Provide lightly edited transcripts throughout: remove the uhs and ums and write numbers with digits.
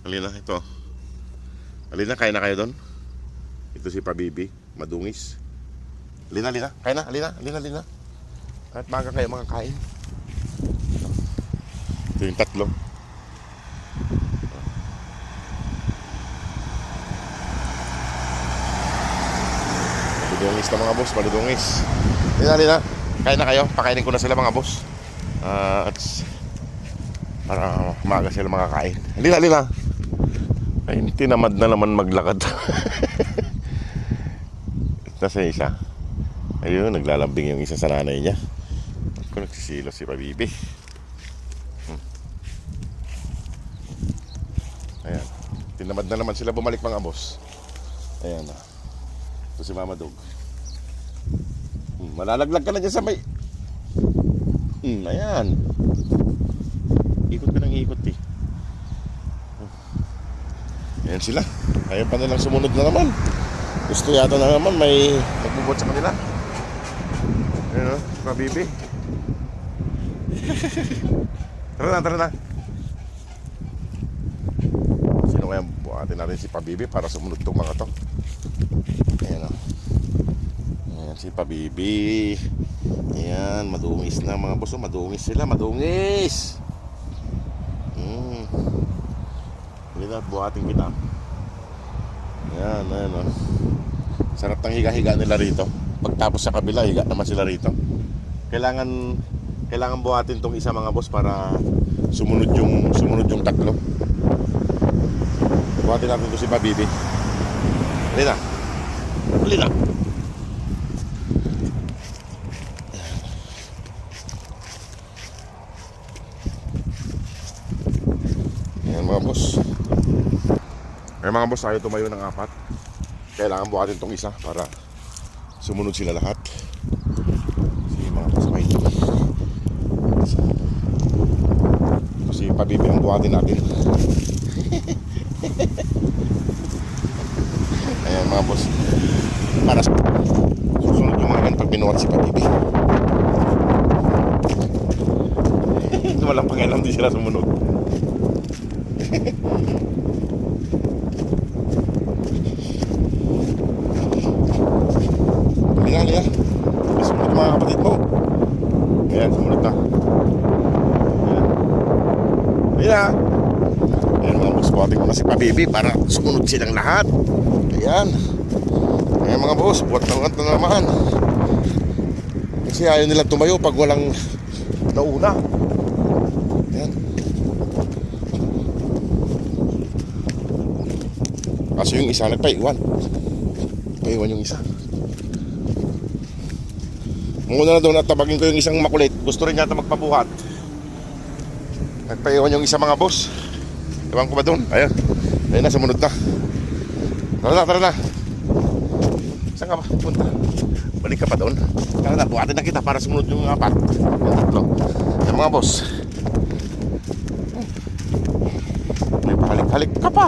Halina, ito. Halina, kain na kayo doon. Ito si Pabibi, madungis. Halina, halina, kain na, halina, halina, halina. Kahit maga kayo makakain. Ito yung tatlo. Madudungis na mga boss, madudungis. Halina, halina, kain na kayo. Pakainin ko na sila mga boss. At para umaga sila makakain. Halina, halina. Ay, tinamad na naman maglakad. Nasa isa. Ayun, naglalambing yung isa sa nanay niya. Ako nagsisilo si Pabibi. Ayan. Tinamad na naman sila bumalik mga boss. Ayan. Ito si Mama Dog. Malalaglag ka na dyan sa may... Ayan. Ikot ka ng ikot eh. Ayan sila. Ayaw pa nilang sumunod na naman. Gusto yata na naman may magbubot sa kanila. Ayan o, Pabibi. Tara na, tara na. Sino kaya buhatin natin si Pabibi para sumunod itong mga to? Ayan o. Ayan si Pabibi. Ayan, madungis na mga boss. Madungis sila, madungis. Hindi na buhatin kita. Ayan, ayan o. Sarap ng higa-higa nila rito. Pagtapos sa kabila, higa naman sila rito. Kailangan buhatin tong isa mga boss para sumunod yung tatlo. Buhatin natin to si Pabibi. Halina. Halina. Ayan mga boss. Ayan mga boss, ayaw tumayo ng apat. Kailangan buhatin tong isa para sumunod sila lahat. Si mga pasakay ito. Si Pabibi ang buhatin natin. Ayan mga boss. Para susunod yung mga pag binuhat si Pabibi. Walang pakialam din sila sumunod. Halina, halina. Sumunod yung mga kapatid mo. Ayan, sumunod na. Ayan. Halina. Ayan mga boss, buhatin ko na si Pabibi para sumunod silang lahat. Ayan. Ayan mga boss, buhat na naman. Kasi ayaw nila tumayo pag walang nauna. Ayan. Kaso yung isa nagpaiwan. Paiwan yung isa. Muna na doon at tabagin ko yung isang makulit. Gusto rin yata magpabuhat. Nagpaiwan yung isa mga boss. Ewan ko ba doon? Ayun. Ayun na, sumunod na. Tara na, tara na. Saan ka ba? Punta. Balik ka pa doon. Tara na, buhatin na kita para sumunod yung apat. Yung tatlo. Yung mga boss. May pahalik-halik ka pa.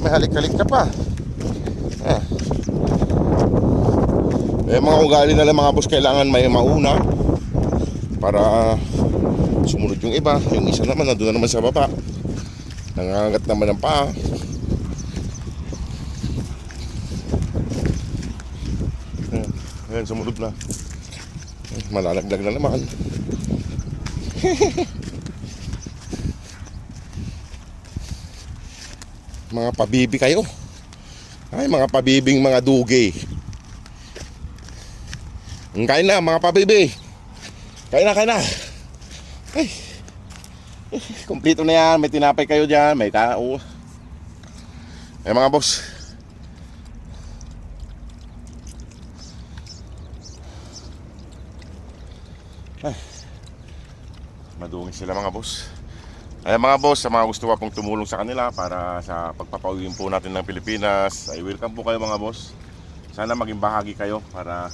May halik-halik ka pa. Mga ugali na lang mga boss, kailangan may mauna para sumunod yung iba. Yung isa naman nandun na naman sa baba, nangangagat naman ng paa. Ayan, sumunod na. Malalaglag na naman. Mga Pabibi kayo. Ay, mga Pabibing mga dugi. Kain na mga Pabibi. Kain na, kain na. Ay, kumpleto na yan. May tinapay kayo dyan. May tao. Ay mga boss. Ay, madungis sila mga boss. Ay mga boss, sa mga gusto pa pong tumulong sa kanila para sa pagpapauwi po natin ng Pilipinas, ay welcome po kayo mga boss. Sana maging bahagi kayo para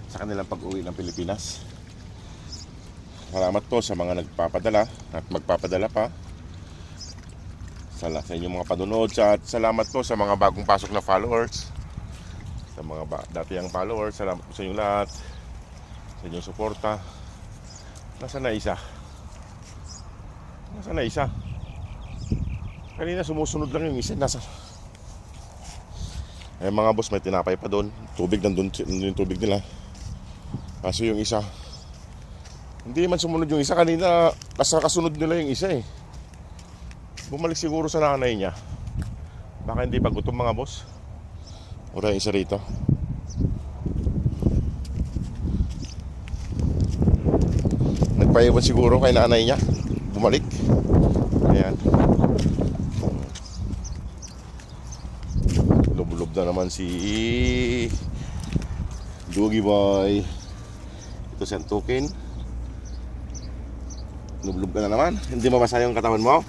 sa kanilang pag-uwi ng Pilipinas. Salamat po sa mga nagpapadala at magpapadala pa. Sa inyong mga panunood at salamat po sa mga bagong pasok na followers. Sa mga datiyang followers, salamat po sa inyong lahat. Sa inyong suporta. Nasaan na isa? Nasaan na isa? Kanina sumusunod lang yung isa. Nasa... Eh mga boss, may tinapay pa doon. Tubig nandun yung tubig nila. Kaso yung isa, hindi man sumunod yung isa. Kanina, kasunod nila yung isa eh. Bumalik siguro sa nanay niya. Baka hindi pa gutom mga boss. Wala yung isa rito. Nagpaiwan siguro kay nanay niya. Bumalik. Ayan. Lublob na naman si Doogie Boy. Ito si Antukin. Lublob ka na naman. Hindi mabasa yung katawan mo.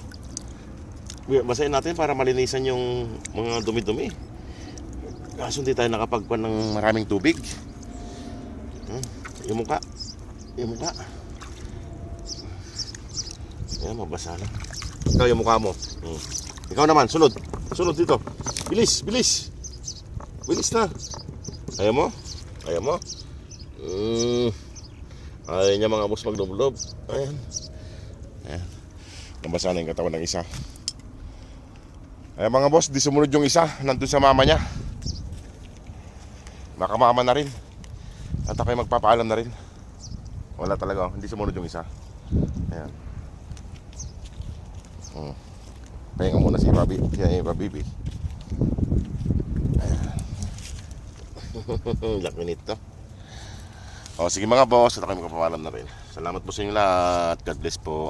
Basahin natin para malinisan yung mga dumi-dumi. Kaso hindi tayo nakapagpan ng maraming tubig. Yung mukha. Yung mukha. Ayan, mabasa lang. Ikaw yung mukha mo. Ikaw naman, sunod. Sunod dito. Bilis, bilis. Bilis na. Ayaw mo? Ayaw mo? Ayaw niya mga boss maglublob. Ayan. Ayan. Nabasa na yung katawan ng isa. Ayan mga boss, di sumunod yung isa. Nandun sa mama niya. Nakamama na rin. At ako'y magpapaalam na rin. Wala talaga, hindi sumunod yung isa. Ayan. Pahinga muna si Babibi. Ayan. Laki nito. O sige mga boss, at ako'y magpapaalam na rin. Salamat po sa inyo lahat. God bless po.